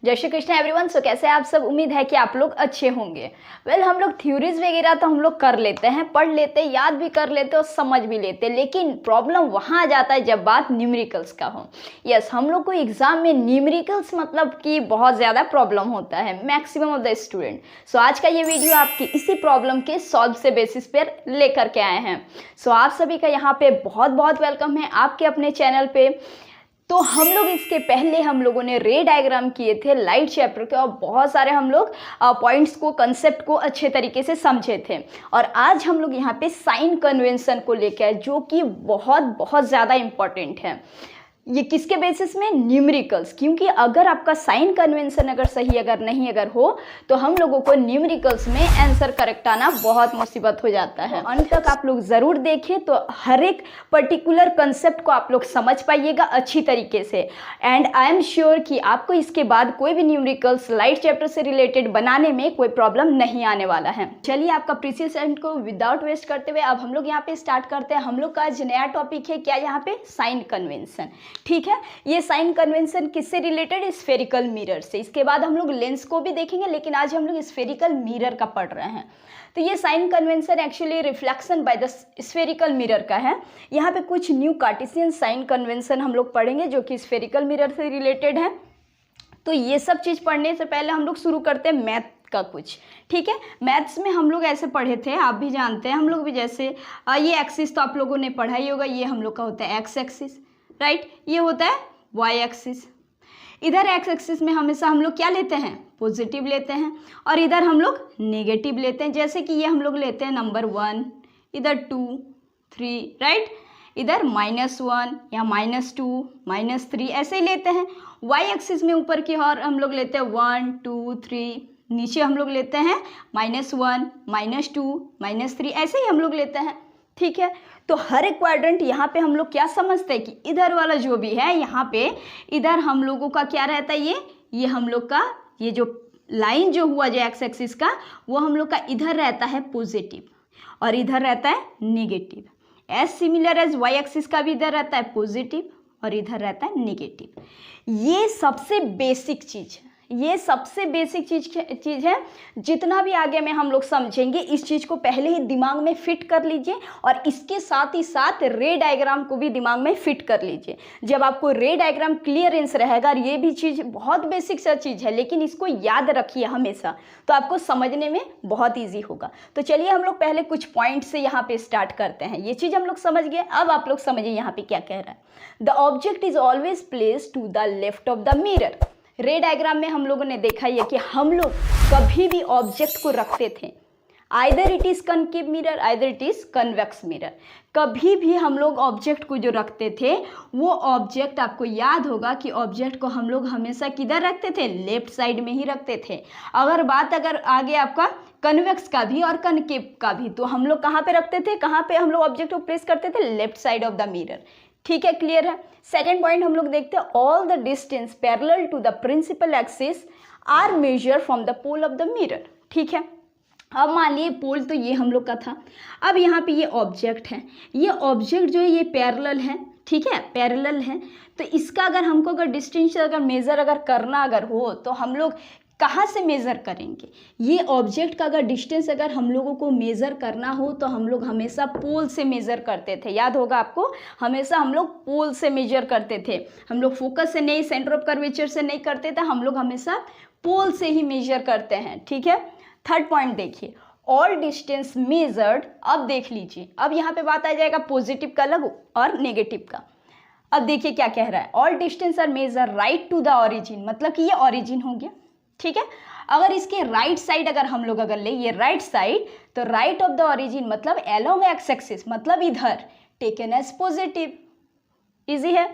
जय श्री कृष्ण एवरीवन। सो कैसे आप सब, उम्मीद है कि आप लोग अच्छे होंगे। हम लोग थ्योरीज वगैरह तो हम लोग कर लेते हैं, पढ़ लेते हैं, याद भी कर लेते और समझ भी लेते हैं, लेकिन प्रॉब्लम वहाँ आ जाता है जब बात न्यूमेरिकल्स का हो। यस, हम लोग को एग्जाम में न्यूमेरिकल्स मतलब कि बहुत ज़्यादा प्रॉब्लम होता है मैक्सिमम ऑफ द स्टूडेंट। सो आज का ये वीडियो आपकी इसी प्रॉब्लम के सॉल्व से बेसिस पर लेकर के आए हैं। सो आप सभी का यहाँ पे बहुत बहुत वेलकम है आपके अपने चैनल पे। तो हम लोग इसके पहले हम लोगों ने रे डायग्राम किए थे लाइट चैप्टर के और बहुत सारे हम लोग पॉइंट्स को, कंसेप्ट को अच्छे तरीके से समझे थे। और आज हम लोग यहाँ पे साइन कन्वेंशन को लेकर आए जो कि बहुत बहुत ज़्यादा इम्पॉर्टेंट है। ये किसके बेसिस में? न्यूमेरिकल्स। क्योंकि अगर आपका साइन कन्वेंशन अगर सही अगर हो तो हम लोगों को न्यूमेरिकल्स में आंसर करेक्ट आना बहुत मुसीबत हो जाता है। अंत तक आप लोग ज़रूर देखें तो हर एक पर्टिकुलर कंसेप्ट को आप लोग समझ पाइएगा अच्छी तरीके से। एंड आई एम श्योर कि आपको इसके बाद कोई भी न्यूमेरिकल्स लाइट चैप्टर से रिलेटेड बनाने में कोई प्रॉब्लम नहीं आने वाला है। चलिए आपका प्रीसियस टाइम को विदाउट वेस्ट करते हुए अब हम लोग यहाँ पे स्टार्ट करते हैं। हम लोग का आज नया टॉपिक है क्या यहाँ पे? Sign convention. ठीक है, ये साइन कन्वेंशन किससे रिलेटेड? स्फेरिकल मिरर से। इसके बाद हम लोग लेंस को भी देखेंगे, लेकिन आज हम लोग स्फेरिकल मिरर का पढ़ रहे हैं। तो ये sign convention actually reflection by the spherical mirror का है। यहाँ पे कुछ न्यू कार्टेशियन साइन कन्वेंशन हम लोग पढ़ेंगे जो कि स्फेरिकल मिरर से रिलेटेड है। तो ये सब चीज़ पढ़ने से पहले हम लोग शुरू करते हैं मैथ का कुछ। ठीक है, मैथ्स में हम लोग ऐसे पढ़े थे, आप भी जानते हैं, हम लोग भी जैसे ये एक्सिस तो आप लोगों ने पढ़ा ही होगा। ये हम लोग का होता है एक्स एक्सिस, राइट। ये होता है वाई एक्सिस। इधर एक्स एक्सिस में हमेशा हम लोग क्या लेते हैं? पॉजिटिव लेते हैं। और इधर हम लोग नेगेटिव लेते हैं। जैसे कि ये हम लोग लेते हैं नंबर 1, इधर 2, 3, राइट। इधर -1 या -2, -3 ऐसे ही लेते हैं। वाई एक्सिस में ऊपर की ओर हम लोग लेते हैं 1, 2, 3। नीचे हम लोग लेते हैं -1, -2, -3 ऐसे ही हम लोग लेते हैं। ठीक है, तो हर एक क्वाड्रेंट यहाँ पे हम लोग क्या समझते हैं कि इधर वाला जो भी है यहाँ पे, इधर हम लोगों का क्या रहता है? ये हम लोग का ये जो लाइन जो हुआ जो एक्स एक्सिस का, वो हम लोग का इधर रहता है पॉजिटिव और इधर रहता है negative. As similar as Y axis का भी इधर रहता है पॉजिटिव और इधर रहता है नेगेटिव। ये सबसे बेसिक चीज़ है, ये सबसे बेसिक चीज़ है। जितना भी आगे में हम लोग समझेंगे इस चीज़ को पहले ही दिमाग में फिट कर लीजिए और इसके साथ ही साथ रे डायग्राम को भी दिमाग में फिट कर लीजिए। जब आपको रे डायग्राम क्लियरेंस रहेगा, और ये भी चीज़ बहुत बेसिक सा चीज़ है, लेकिन इसको याद रखिए हमेशा, तो आपको समझने में बहुत ईजी होगा। तो चलिए हम लोग पहले कुछ पॉइंट से यहाँ पे स्टार्ट करते हैं। ये चीज़ हम लोग समझ गए। अब आप लोग समझिए यहाँ पे क्या कह रहा है। The object is always placed to the left of the mirror. Ray diagram में हम लोगों ने देखा है कि हम लोग कभी भी ऑब्जेक्ट को रखते थे, either it is concave mirror, either it is convex mirror. कभी भी हम लोग ऑब्जेक्ट को जो रखते थे, वो ऑब्जेक्ट आपको याद होगा कि ऑब्जेक्ट को हम लोग हमेशा किधर रखते थे? लेफ्ट साइड में ही रखते थे। अगर आगे आपका कन्वेक्स का भी और कनकेव का भी, तो हम लोग कहाँ पे रखते थे? कहाँ पे हम लोग ऑब्जेक्ट को प्लेस करते थे? Left side of the mirror. ठीक है, क्लियर है। सेकेंड पॉइंट हम लोग देखते हैं, all the distance parallel to the principal axis are measured from the pole of the mirror. ठीक है, अब मान लिए पोल तो ये हम लोग का था। अब यहाँ पे ये ऑब्जेक्ट है, ये ऑब्जेक्ट जो है ये पैरेलल है। ठीक है, पैरेलल है, तो इसका अगर हमको अगर डिस्टेंस अगर मेज़र अगर करना अगर हो तो हम लोग कहाँ से मेज़र करेंगे? ये ऑब्जेक्ट का अगर डिस्टेंस अगर हम लोगों को मेज़र करना हो तो हम लोग हमेशा पोल से मेज़र करते थे। याद होगा आपको, हमेशा हम लोग पोल से मेज़र करते थे। हम लोग फोकस से नहीं, सेंटर ऑफ कर्वेचर से नहीं करते थे, हम लोग हमेशा पोल से ही मेज़र करते हैं। ठीक है, थर्ड पॉइंट देखिए, ऑल डिस्टेंस मेजर्ड। अब देख लीजिए, अब यहाँ पे बात आ जाएगा पॉजिटिव का अलग और नेगेटिव का। अब देखिए क्या कह रहा है, all distance are measured right to the origin, मतलब कि ये ऑरिजिन हो गया। ठीक है, अगर इसके राइट साइड अगर हम लोग अगर ले ये राइट साइड, तो राइट ऑफ द ऑरिजिन मतलब अलोंग एक्स एक्सिस, मतलब इधर, टेकन एज पॉजिटिव। इजी है।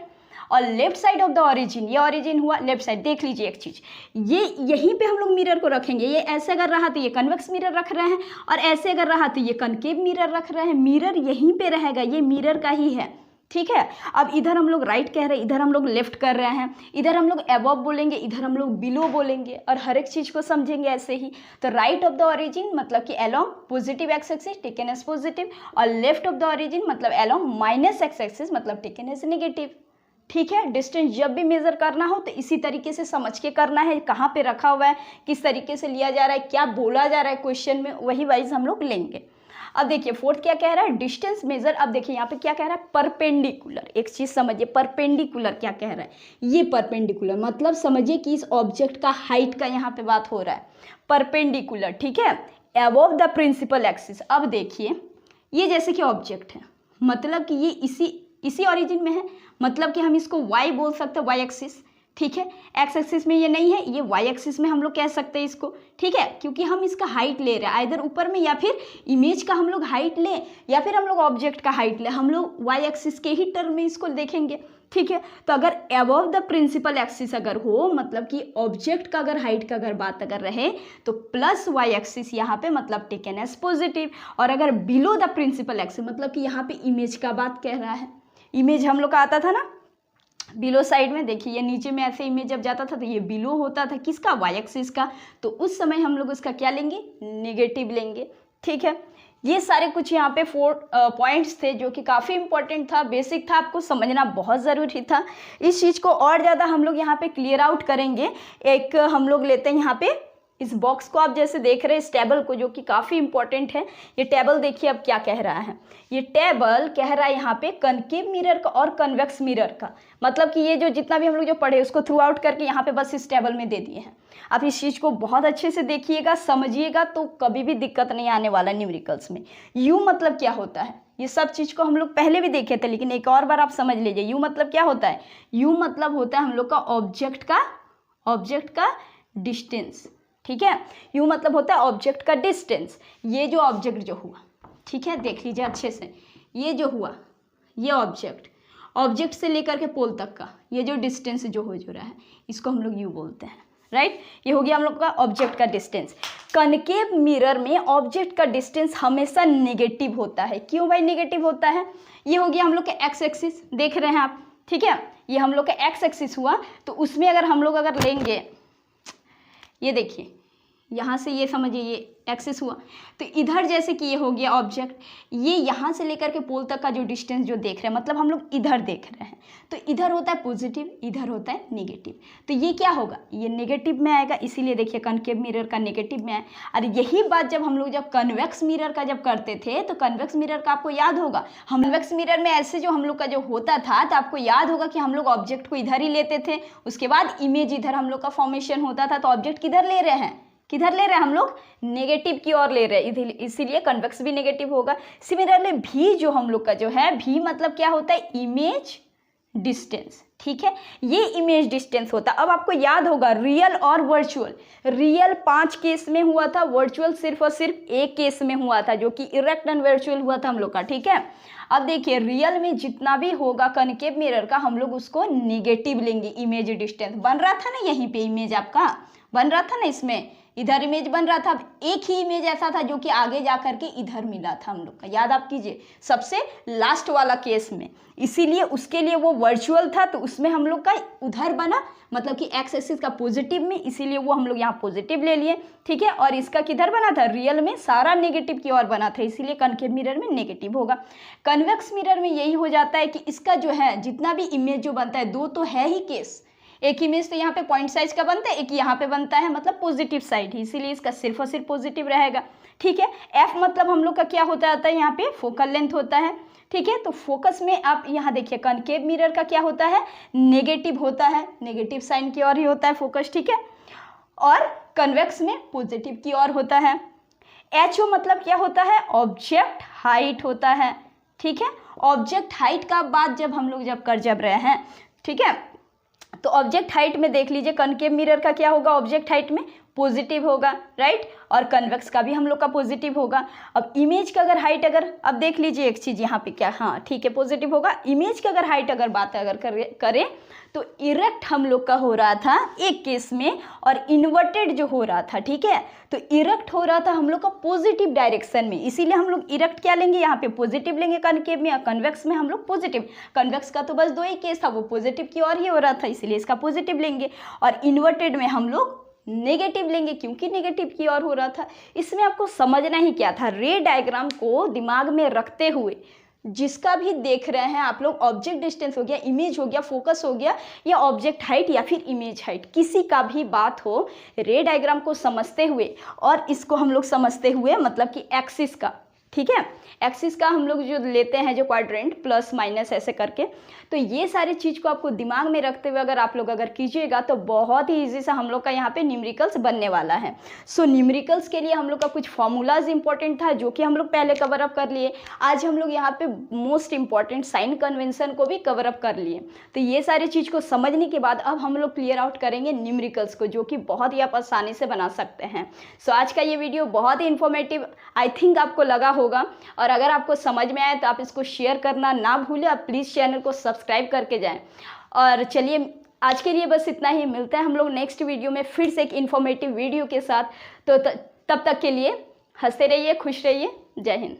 और left side of the origin, ये ऑरिजिन हुआ लेफ्ट साइड। देख लीजिए एक चीज़, ये यहीं पे हम लोग मिरर को रखेंगे। ये ऐसे अगर रहा तो ये कन्वेक्स मिरर रख रहे हैं, और ऐसे अगर रहा तो ये कनकेव मिरर रख रहे हैं। मिरर यहीं पे रहेगा, ये मिरर का ही है। ठीक है, अब इधर हम लोग राइट कह रहे हैं, इधर हम लोग लेफ्ट कर रहे हैं, इधर हम लोग अबव बोलेंगे, इधर हम लोग बिलो बोलेंगे, और हर एक चीज़ को समझेंगे ऐसे ही। तो राइट ऑफ द ऑरिजिन मतलब कि along positive X axis taken as positive, और लेफ्ट ऑफ द ऑरिजिन मतलब अलोंग माइनस एक्स एक्सिस मतलब टेकन एज नेगेटिव। ठीक है। डिस्टेंस जब भी मेज़र करना हो तो इसी तरीके से समझ के करना है, कहाँ पे रखा हुआ है, किस तरीके से लिया जा रहा है, क्या बोला जा रहा है क्वेश्चन में, वही वाइज हम लोग लेंगे। अब देखिए फोर्थ क्या कह रहा है, डिस्टेंस मेजर। अब देखिए यहाँ पे क्या कह रहा है, परपेंडिकुलर। एक चीज समझिए, परपेंडिकुलर क्या कह रहा है, ये परपेंडिकुलर मतलब समझिए कि इस ऑब्जेक्ट का हाइट का यहाँ पे बात हो रहा है, परपेंडिकुलर, ठीक है, अबव द प्रिंसिपल एक्सिस। अब देखिए ये जैसे कि ऑब्जेक्ट है, मतलब कि ये इसी ऑरिजिन में है, मतलब कि हम इसको y बोल सकते हैं, y एक्सिस, ठीक है। एक्स एक्सिस में ये नहीं है, ये y एक्सिस में हम लोग कह सकते हैं इसको, ठीक है, क्योंकि हम इसका हाइट ले रहे हैं आइदर ऊपर में, या फिर इमेज का हम लोग हाइट लें, या फिर हम लोग ऑब्जेक्ट का हाइट लें, हम लोग y एक्सिस के ही टर्म में इसको देखेंगे, ठीक है। तो अगर अबव द प्रिंसिपल एक्सिस अगर हो, मतलब कि ऑब्जेक्ट का अगर हाइट का अगर बात अगर रहे, तो प्लस y एक्सिस यहाँ पे मतलब टेकन एज पॉजिटिव, और अगर बिलो द प्रिंसिपल एक्सिस मतलब कि यहाँ पे इमेज का बात कह रहा है, इमेज हम लोग का आता था ना बिलो साइड में, देखिए ये नीचे में ऐसे इमेज जब जाता था तो ये बिलो होता था किसका, y एक्सिस का, तो उस समय हम लोग उसका क्या लेंगे, नेगेटिव लेंगे, ठीक है। ये सारे कुछ यहाँ पे 4 पॉइंट्स थे जो कि काफ़ी इंपॉर्टेंट था, बेसिक था, आपको समझना बहुत ज़रूरी था। इस चीज़ को और ज़्यादा हम लोग यहाँ पे क्लियर आउट करेंगे। एक हम लोग लेते हैं यहाँ पे इस बॉक्स को, आप जैसे देख रहे हैं इस टेबल को, जो कि काफ़ी इंपॉर्टेंट है। ये टेबल देखिए अब क्या कह रहा है, ये टेबल कह रहा है यहाँ पे कनकेव मिरर का और कन्वेक्स मिरर का, मतलब कि ये जो जितना भी हम लोग जो पढ़े उसको थ्रू आउट करके यहाँ पे बस इस टेबल में दे दिए हैं। आप इस चीज़ को बहुत अच्छे से देखिएगा, समझिएगा, तो कभी भी दिक्कत नहीं आने वाला न्यूमेरिकल्स में। यू मतलब क्या होता है, ये सब चीज़ को हम लोग पहले भी देखे थे, लेकिन एक और बार आप समझ लीजिए। यू मतलब क्या होता है, यू मतलब होता है हम लोग का ऑब्जेक्ट का डिस्टेंस, ठीक है। यू मतलब होता है ऑब्जेक्ट का डिस्टेंस। ये जो ऑब्जेक्ट जो हुआ, ठीक है, देख लीजिए अच्छे से, ये जो हुआ, ये ऑब्जेक्ट से लेकर के पोल तक का ये जो डिस्टेंस जो हो रहा है, इसको हम लोग यू बोलते हैं, राइट। ये हो गया हम लोग का ऑब्जेक्ट का डिस्टेंस। कनकेव मिरर में ऑब्जेक्ट का डिस्टेंस हमेशा नेगेटिव होता है। क्यों भाई नेगेटिव होता है, ये हो गया हम लोग का एक्स एक्सिस, देख रहे हैं आप, ठीक है, ये हम लोग का एक्स एक्सिस हुआ, तो उसमें अगर हम लोग अगर लेंगे, ये देखिए यहाँ से ये समझिए ये एक्सिस हुआ, तो इधर जैसे कि ये हो गया ऑब्जेक्ट, ये यहाँ से लेकर के पोल तक का जो डिस्टेंस जो देख रहे हैं, मतलब हम लोग इधर देख रहे हैं, तो इधर होता है पॉजिटिव, इधर होता है नेगेटिव, तो ये क्या होगा, ये नेगेटिव में आएगा, इसीलिए देखिए कनकेव मिरर का नेगेटिव में आए। और यही बात जब हम लोग जब कन्वेक्स मिरर का जब करते थे, तो कन्वेक्स मिरर का आपको याद होगा, हम कन्वेक्स मिरर में ऐसे जो हम लोग का जो होता था, तो आपको याद होगा कि हम लोग ऑब्जेक्ट को इधर ही लेते थे, उसके बाद इमेज इधर हम लोग का फॉर्मेशन होता था, तो ऑब्जेक्ट किधर ले रहे हैं, किधर ले रहे हैं हम लोग, नेगेटिव की ओर ले रहे हैं, इसीलिए कन्वेक्स भी नेगेटिव होगा। सिमिलरली भी जो हम लोग का जो है, भी मतलब क्या होता है, इमेज डिस्टेंस, ठीक है, ये इमेज डिस्टेंस होता है। अब आपको याद होगा रियल और वर्चुअल, रियल 5 केस में हुआ था, वर्चुअल सिर्फ और सिर्फ एक केस में हुआ था, जो कि इरेक्ट एंड वर्चुअल हुआ था हम लोग का, ठीक है। अब देखिए रियल में जितना भी होगा कनकेव मिरर का, हम लोग उसको नेगेटिव लेंगे, इमेज डिस्टेंस बन रहा था ना, यहीं पे इमेज आपका बन रहा था ना, इसमें इधर इमेज बन रहा था। अब एक ही इमेज ऐसा था जो कि आगे जा करके इधर मिला था हम लोग का, याद आप कीजिए सबसे लास्ट वाला केस में, इसीलिए उसके लिए वो वर्चुअल था, तो उसमें हम लोग का उधर बना, मतलब कि एक्स एक्सिस का पॉजिटिव में, इसीलिए वो हम लोग यहाँ पॉजिटिव ले लिए, ठीक है। और इसका किधर बना था, रियल में सारा नेगेटिव की ओर बना था, इसीलिए कनकेव मिरर में नेगेटिव होगा। कन्वेक्स मिरर में यही हो जाता है कि इसका जो है जितना भी इमेज जो बनता है, दो तो है ही केस, एक इमेज तो यहाँ पे पॉइंट साइज का बनता है, एक यहाँ पे बनता है मतलब पॉजिटिव साइड ही, इसीलिए इसका सिर्फ और सिर्फ पॉजिटिव रहेगा, ठीक है। एफ मतलब हम लोग का क्या होता है यहाँ पे, फोकल लेंथ होता है, ठीक है। तो फोकस में आप यहाँ देखिए कनकेव मिरर का क्या होता है, नेगेटिव होता है, नेगेटिव साइन की ओर ही होता है फोकस, ठीक है, और कन्वेक्स में पॉजिटिव की ओर होता है। एच ओ मतलब क्या होता है, ऑब्जेक्ट हाइट होता है, ठीक है। ऑब्जेक्ट हाइट का बात जब हम लोग जब रहे हैं, ठीक है, तो ऑब्जेक्ट हाइट में देख लीजिए कनकेव मिरर का क्या होगा, ऑब्जेक्ट हाइट में पॉजिटिव होगा, राइट, और कन्वेक्स का भी हम लोग का पॉजिटिव होगा। अब इमेज का अगर हाइट अगर, अब देख लीजिए एक चीज़ यहाँ पे क्या, हाँ ठीक है पॉजिटिव होगा। इमेज का अगर हाइट अगर बात अगर करें तो इरेक्ट हम लोग का हो रहा था एक केस में, और इन्वर्टेड जो हो रहा था, ठीक है, तो इरेक्ट हो रहा था हम लोग का पॉजिटिव डायरेक्शन में, इसीलिए हम लोग इरेक्ट क्या लेंगे, यहाँ पे पॉजिटिव लेंगे कनकेव में, और कन्वेक्स में हम लोग पॉजिटिव। कन्वेक्स का तो बस 2 ही केस था, वो पॉजिटिव की ओर ही हो रहा था, इसीलिए इसका पॉजिटिव लेंगे, और इन्वर्टेड में हम लोग नेगेटिव लेंगे, क्योंकि नेगेटिव की ओर हो रहा था। इसमें आपको समझना ही क्या था, रे डायग्राम को दिमाग में रखते हुए जिसका भी देख रहे हैं आप लोग, ऑब्जेक्ट डिस्टेंस हो गया, इमेज हो गया, फोकस हो गया, या ऑब्जेक्ट हाइट या फिर इमेज हाइट, किसी का भी बात हो, रे डायग्राम को समझते हुए और इसको हम लोग समझते हुए, मतलब कि एक्सिस का, ठीक है, एक्सिस का हम लोग जो लेते हैं जो क्वाड्रेंट प्लस माइनस ऐसे करके, तो ये सारी चीज़ को आपको दिमाग में रखते हुए अगर आप लोग कीजिएगा तो बहुत ही ईजी सा हम लोग का यहाँ पे न्यूमेरिकल्स बनने वाला है। सो न्यूमेरिकल्स के लिए हम लोग का कुछ फॉर्मूलाज इंपॉर्टेंट था जो कि हम लोग पहले कवर अप कर लिए। आज हम लोग यहाँ पे मोस्ट इंपॉर्टेंट साइन कन्वेंशन को भी कवर अप कर लिए। तो ये सारी चीज़ को समझने के बाद अब हम लोग क्लियर आउट करेंगे न्यूमेरिकल्स को, जो कि बहुत ही आप आसानी से बना सकते हैं। सो आज का ये वीडियो बहुत ही इन्फॉर्मेटिव आई थिंक आपको लगा होगा, और अगर आपको समझ में आए तो आप इसको शेयर करना ना भूलें। आप प्लीज़ चैनल को सब्सक्राइब करके जाएं। और चलिए आज के लिए बस इतना ही, मिलते हैं हम लोग नेक्स्ट वीडियो में फिर से एक इन्फॉर्मेटिव वीडियो के साथ। तो तब तक के लिए हंसते रहिए, खुश रहिए, जय हिंद।